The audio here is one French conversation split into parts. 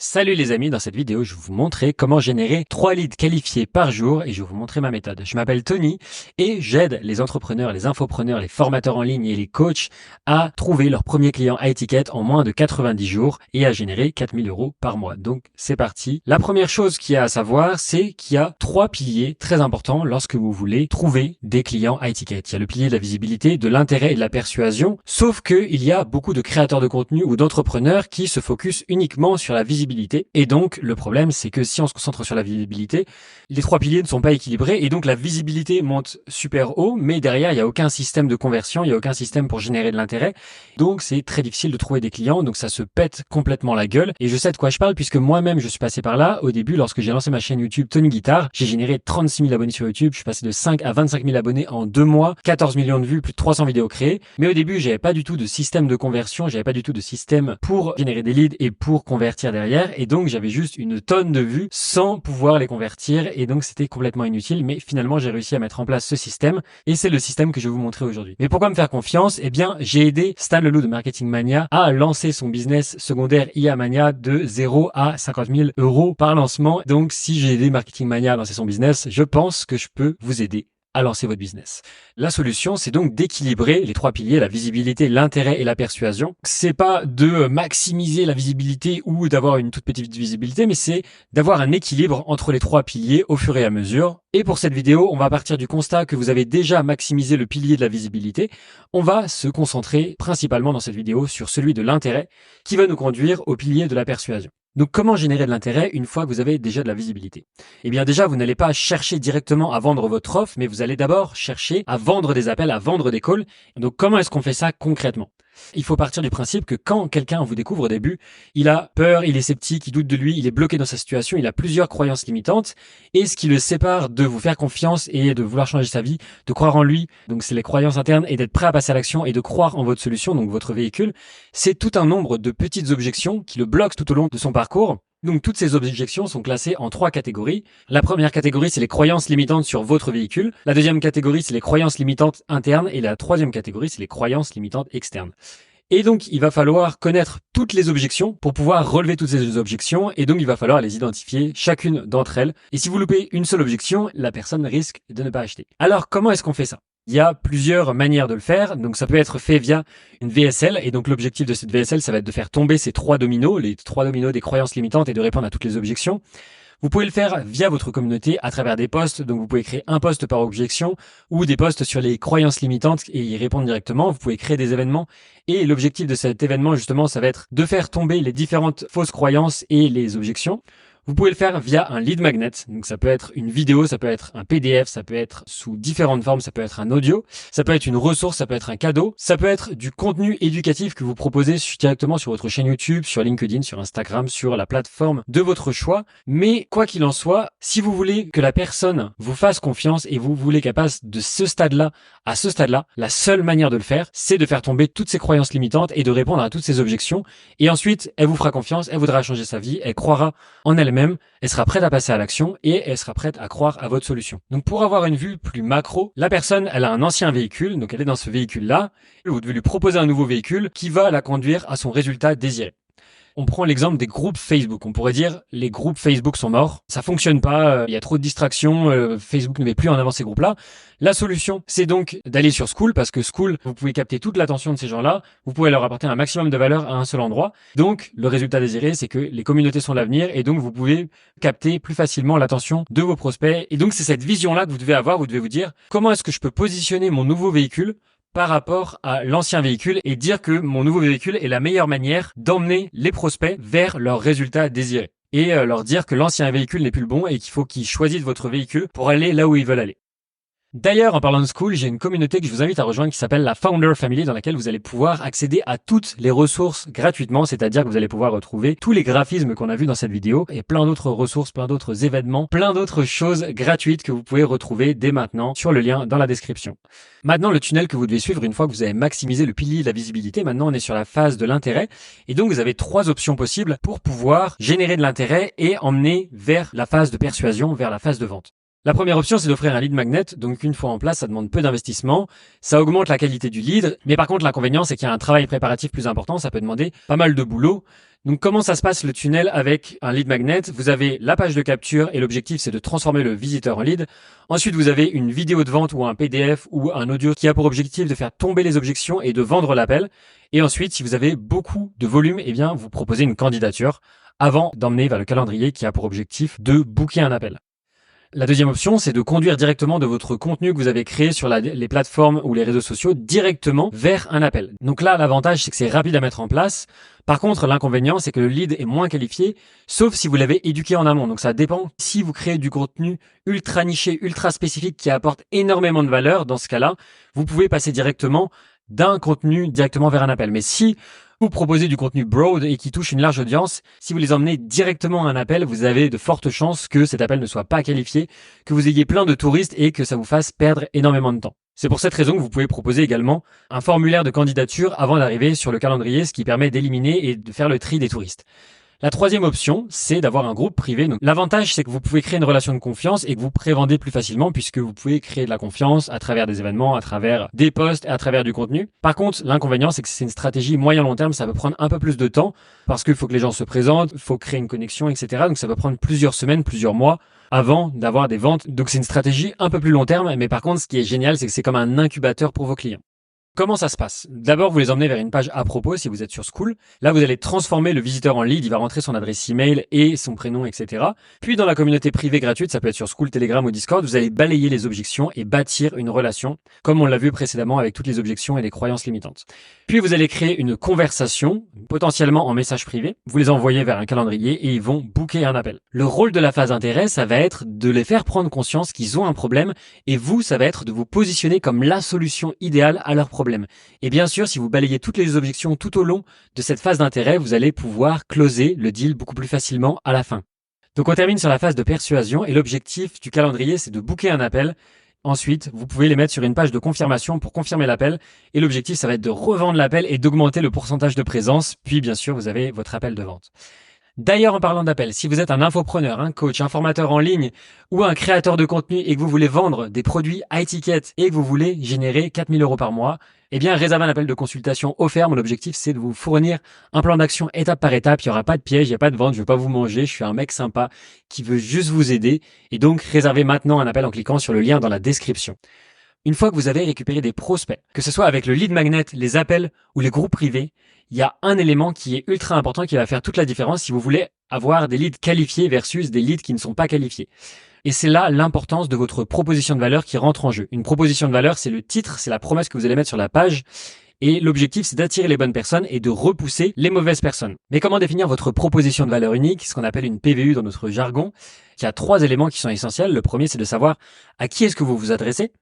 Salut les amis, dans cette vidéo, je vais vous montrer comment générer 3 leads qualifiés par jour et je vais vous montrer ma méthode. Je m'appelle Tony et j'aide les entrepreneurs, les infopreneurs, les formateurs en ligne et les coachs à trouver leur premier client high ticket en moins de 90 jours et à générer 4000 € par mois. Donc c'est parti. La première chose qu'il y a à savoir, c'est qu'il y a 3 piliers très importants lorsque vous voulez trouver des clients high ticket. Il y a le pilier de la visibilité, de l'intérêt et de la persuasion, sauf qu'il y a beaucoup de créateurs de contenu ou d'entrepreneurs qui se focusent uniquement sur la visibilité. Et donc, le problème, c'est que si on se concentre sur la visibilité, les 3 piliers ne sont pas équilibrés et donc la visibilité monte super haut, mais derrière, il n'y a aucun système de conversion, il n'y a aucun système pour générer de l'intérêt. Donc, c'est très difficile de trouver des clients, donc ça se pète complètement la gueule. Et je sais de quoi je parle puisque moi-même, je suis passé par là. Au début, lorsque j'ai lancé ma chaîne YouTube Tony Guitare, j'ai généré 36 000 abonnés sur YouTube. Je suis passé de 5 à 25 000 abonnés en 2 mois, 14 millions de vues, plus de 300 vidéos créées. Mais au début, j'avais pas du tout de système de conversion, j'avais pas du tout de système pour générer des leads et pour convertir derrière. Et donc, j'avais juste une tonne de vues sans pouvoir les convertir. Et donc, c'était complètement inutile. Mais finalement, j'ai réussi à mettre en place ce système. Et c'est le système que je vais vous montrer aujourd'hui. Mais pourquoi me faire confiance? Eh bien, j'ai aidé Stan Leloup de Marketing Mania à lancer son business secondaire IA Mania de 0 à 50 000 € par lancement. Donc, si j'ai aidé Marketing Mania à lancer son business, je pense que je peux vous aider à lancer votre business. La solution, c'est donc d'équilibrer les 3 piliers, la visibilité, l'intérêt et la persuasion. C'est pas de maximiser la visibilité ou d'avoir une toute petite visibilité, mais c'est d'avoir un équilibre entre les 3 piliers au fur et à mesure. Et pour cette vidéo, on va partir du constat que vous avez déjà maximisé le pilier de la visibilité. On va se concentrer principalement dans cette vidéo sur celui de l'intérêt qui va nous conduire au pilier de la persuasion. Donc, comment générer de l'intérêt une fois que vous avez déjà de la visibilité? Eh bien, déjà, vous n'allez pas chercher directement à vendre votre offre, mais vous allez d'abord chercher à vendre des appels, à vendre des calls. Donc, comment est-ce qu'on fait ça concrètement? Il faut partir du principe que quand quelqu'un vous découvre au début, il a peur, il est sceptique, il doute de lui, il est bloqué dans sa situation, il a plusieurs croyances limitantes. Et ce qui le sépare de vous faire confiance et de vouloir changer sa vie, de croire en lui, donc c'est les croyances internes, et d'être prêt à passer à l'action et de croire en votre solution, donc votre véhicule, c'est tout un nombre de petites objections qui le bloquent tout au long de son parcours. Donc toutes ces objections sont classées en 3 catégories. La première catégorie, c'est les croyances limitantes sur votre véhicule. La deuxième catégorie, c'est les croyances limitantes internes. Et la troisième catégorie, c'est les croyances limitantes externes. Et donc, il va falloir connaître toutes les objections pour pouvoir relever toutes ces objections. Et donc, il va falloir les identifier chacune d'entre elles. Et si vous loupez une seule objection, la personne risque de ne pas acheter. Alors, comment est-ce qu'on fait ça? Il y a plusieurs manières de le faire. Donc, ça peut être fait via une VSL. Et donc, l'objectif de cette VSL, ça va être de faire tomber ces 3 dominos, les 3 dominos des croyances limitantes et de répondre à toutes les objections. Vous pouvez le faire via votre communauté à travers des posts. Donc, vous pouvez créer un post par objection ou des posts sur les croyances limitantes et y répondre directement. Vous pouvez créer des événements et l'objectif de cet événement, justement, ça va être de faire tomber les différentes fausses croyances et les objections. Vous pouvez le faire via un lead magnet. Donc, ça peut être une vidéo, ça peut être un PDF, ça peut être sous différentes formes, ça peut être un audio, ça peut être une ressource, ça peut être un cadeau, ça peut être du contenu éducatif que vous proposez directement sur votre chaîne YouTube, sur LinkedIn, sur Instagram, sur la plateforme de votre choix. Mais quoi qu'il en soit, si vous voulez que la personne vous fasse confiance et vous voulez qu'elle passe de ce stade-là à ce stade-là, la seule manière de le faire, c'est de faire tomber toutes ces croyances limitantes et de répondre à toutes ces objections. Et ensuite, elle vous fera confiance, elle voudra changer sa vie, elle croira en elle-même, elle sera prête à passer à l'action et elle sera prête à croire à votre solution. Donc, pour avoir une vue plus macro, la personne, elle a un ancien véhicule, donc elle est dans ce véhicule-là. Vous devez lui proposer un nouveau véhicule qui va la conduire à son résultat désiré. On prend l'exemple des groupes Facebook. On pourrait dire les groupes Facebook sont morts, ça fonctionne pas, il y a trop de distractions, Facebook ne met plus en avant ces groupes-là. La solution, c'est donc d'aller sur Skool parce que Skool, vous pouvez capter toute l'attention de ces gens-là, vous pouvez leur apporter un maximum de valeur à un seul endroit. Donc, le résultat désiré, c'est que les communautés sont l'avenir et donc vous pouvez capter plus facilement l'attention de vos prospects. Et donc, c'est cette vision-là que vous devez avoir. Vous devez vous dire, comment est-ce que je peux positionner mon nouveau véhicule par rapport à l'ancien véhicule et dire que mon nouveau véhicule est la meilleure manière d'emmener les prospects vers leurs résultats désirés. Et leur dire que l'ancien véhicule n'est plus le bon et qu'il faut qu'ils choisissent votre véhicule pour aller là où ils veulent aller. D'ailleurs, en parlant de Skool, j'ai une communauté que je vous invite à rejoindre qui s'appelle la Founder Family, dans laquelle vous allez pouvoir accéder à toutes les ressources gratuitement, c'est-à-dire que vous allez pouvoir retrouver tous les graphismes qu'on a vus dans cette vidéo et plein d'autres ressources, plein d'autres événements, plein d'autres choses gratuites que vous pouvez retrouver dès maintenant sur le lien dans la description. Maintenant, le tunnel que vous devez suivre une fois que vous avez maximisé le pilier de la visibilité, maintenant on est sur la phase de l'intérêt et donc vous avez 3 options possibles pour pouvoir générer de l'intérêt et emmener vers la phase de persuasion, vers la phase de vente. La première option, c'est d'offrir un lead magnet. Donc, une fois en place, ça demande peu d'investissement. Ça augmente la qualité du lead. Mais par contre, l'inconvénient, c'est qu'il y a un travail préparatif plus important. Ça peut demander pas mal de boulot. Donc comment ça se passe le tunnel avec un lead magnet? Vous avez la page de capture et l'objectif c'est de transformer le visiteur en lead. Ensuite vous avez une vidéo de vente ou un PDF ou un audio qui a pour objectif de faire tomber les objections et de vendre l'appel. Et ensuite si vous avez beaucoup de volume, eh bien vous proposez une candidature avant d'emmener vers le calendrier qui a pour objectif de booker un appel. La deuxième option, c'est de conduire directement de votre contenu que vous avez créé sur les plateformes ou les réseaux sociaux directement vers un appel. Donc là, l'avantage, c'est que c'est rapide à mettre en place. Par contre, l'inconvénient, c'est que le lead est moins qualifié, sauf si vous l'avez éduqué en amont. Donc ça dépend. Si vous créez du contenu ultra niché, ultra spécifique qui apporte énormément de valeur, dans ce cas-là, vous pouvez passer directement d'un contenu directement vers un appel. Mais si vous proposez du contenu broad et qui touche une large audience, si vous les emmenez directement à un appel, vous avez de fortes chances que cet appel ne soit pas qualifié, que vous ayez plein de touristes et que ça vous fasse perdre énormément de temps. C'est pour cette raison que vous pouvez proposer également un formulaire de candidature avant d'arriver sur le calendrier, ce qui permet d'éliminer et de faire le tri des touristes. La troisième option, c'est d'avoir un groupe privé. Donc, l'avantage, c'est que vous pouvez créer une relation de confiance et que vous prévendez plus facilement puisque vous pouvez créer de la confiance à travers des événements, à travers des posts et à travers du contenu. Par contre, l'inconvénient, c'est que c'est une stratégie moyen-long terme. Ça peut prendre un peu plus de temps parce qu'il faut que les gens se présentent, il faut créer une connexion, etc. Donc, ça peut prendre plusieurs semaines, plusieurs mois avant d'avoir des ventes. Donc, c'est une stratégie un peu plus long terme. Mais par contre, ce qui est génial, c'est que c'est comme un incubateur pour vos clients. Comment ça se passe? D'abord, vous les emmenez vers une page à propos si vous êtes sur Skool. Là, vous allez transformer le visiteur en lead. Il va rentrer son adresse email et son prénom, etc. Puis, dans la communauté privée gratuite, ça peut être sur Skool, Telegram ou Discord, vous allez balayer les objections et bâtir une relation, comme on l'a vu précédemment avec toutes les objections et les croyances limitantes. Puis, vous allez créer une conversation, potentiellement en message privé. Vous les envoyez vers un calendrier et ils vont booker un appel. Le rôle de la phase d'intérêt, ça va être de les faire prendre conscience qu'ils ont un problème et vous, ça va être de vous positionner comme la solution idéale à leur problème. Et bien sûr, si vous balayez toutes les objections tout au long de cette phase d'intérêt, vous allez pouvoir closer le deal beaucoup plus facilement à la fin. Donc on termine sur la phase de persuasion et l'objectif du calendrier, c'est de booker un appel. Ensuite, vous pouvez les mettre sur une page de confirmation pour confirmer l'appel. Et l'objectif, ça va être de revendre l'appel et d'augmenter le pourcentage de présence. Puis bien sûr, vous avez votre appel de vente. D'ailleurs, en parlant d'appel, si vous êtes un infopreneur, un coach, un formateur en ligne ou un créateur de contenu et que vous voulez vendre des produits high ticket et que vous voulez générer 4 000 € par mois, eh bien, réservez un appel de consultation offert. Mon objectif, c'est de vous fournir un plan d'action étape par étape. Il n'y aura pas de piège, il n'y a pas de vente, je ne veux pas vous manger. Je suis un mec sympa qui veut juste vous aider. Et donc, réservez maintenant un appel en cliquant sur le lien dans la description. Une fois que vous avez récupéré des prospects, que ce soit avec le lead magnet, les appels ou les groupes privés, il y a un élément qui est ultra important qui va faire toute la différence si vous voulez avoir des leads qualifiés versus des leads qui ne sont pas qualifiés. Et c'est là l'importance de votre proposition de valeur qui rentre en jeu. Une proposition de valeur, c'est le titre, c'est la promesse que vous allez mettre sur la page. Et l'objectif, c'est d'attirer les bonnes personnes et de repousser les mauvaises personnes. Mais comment définir votre proposition de valeur unique, ce qu'on appelle une PVU dans notre jargon? Il y a 3 éléments qui sont essentiels. Le premier, c'est de savoir à qui est-ce que vous vous adressez.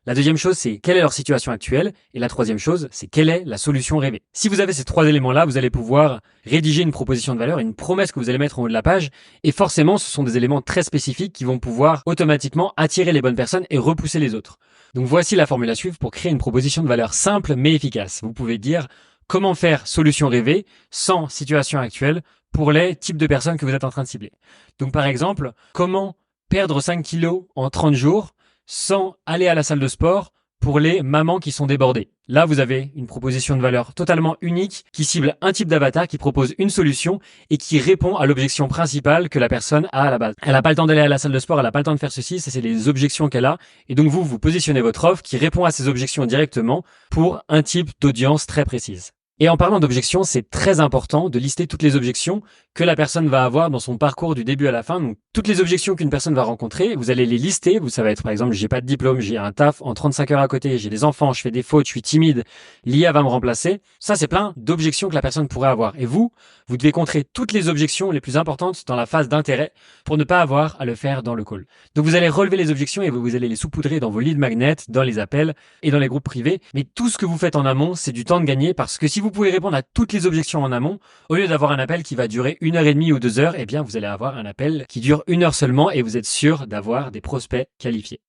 La deuxième chose, c'est quelle est leur situation actuelle. Et la troisième chose, c'est quelle est la solution rêvée. Si vous avez ces 3 éléments-là, vous allez pouvoir rédiger une proposition de valeur, une promesse que vous allez mettre en haut de la page. Et forcément, ce sont des éléments très spécifiques qui vont pouvoir automatiquement attirer les bonnes personnes et repousser les autres. Donc voici la formule à suivre pour créer une proposition de valeur simple mais efficace. Vous pouvez dire comment faire solution rêvée sans situation actuelle pour les types de personnes que vous êtes en train de cibler. Donc par exemple, comment perdre 5 kilos en 30 jours sans aller à la salle de sport pour les mamans qui sont débordées. Là, vous avez une proposition de valeur totalement unique qui cible un type d'avatar, qui propose une solution et qui répond à l'objection principale que la personne a à la base. Elle n'a pas le temps d'aller à la salle de sport, elle n'a pas le temps de faire ceci, ça c'est les objections qu'elle a. Et donc vous positionnez votre offre qui répond à ces objections directement pour un type d'audience très précise. Et en parlant d'objections, c'est très important de lister toutes les objections que la personne va avoir dans son parcours du début à la fin. Donc, toutes les objections qu'une personne va rencontrer, vous allez les lister. Ça va être, par exemple, j'ai pas de diplôme, j'ai un taf en 35 heures à côté, j'ai des enfants, je fais des fautes, je suis timide, l'IA va me remplacer. Ça, c'est plein d'objections que la personne pourrait avoir. Et vous devez contrer toutes les objections les plus importantes dans la phase d'intérêt pour ne pas avoir à le faire dans le call. Donc, vous allez relever les objections et vous allez les saupoudrer dans vos lead magnets, dans les appels et dans les groupes privés. Mais tout ce que vous faites en amont, c'est du temps de gagner parce que si vous pouvez répondre à toutes les objections en amont, au lieu d'avoir un appel qui va durer 1h30 ou 2 heures, eh bien, vous allez avoir un appel qui dure 1 heure seulement et vous êtes sûr d'avoir des prospects qualifiés.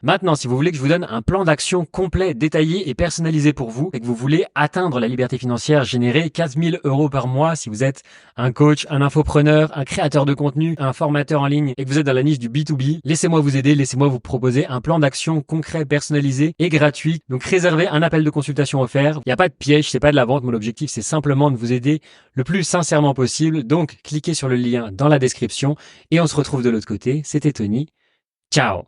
Maintenant, si vous voulez que je vous donne un plan d'action complet, détaillé et personnalisé pour vous et que vous voulez atteindre la liberté financière, générer 15 000 € par mois si vous êtes un coach, un infopreneur, un créateur de contenu, un formateur en ligne et que vous êtes dans la niche du B2B, laissez-moi vous aider, laissez-moi vous proposer un plan d'action concret, personnalisé et gratuit. Donc réservez un appel de consultation offert. Il n'y a pas de piège, c'est pas de la vente. Mon objectif, c'est simplement de vous aider le plus sincèrement possible. Donc cliquez sur le lien dans la description et on se retrouve de l'autre côté. C'était Tony. Ciao!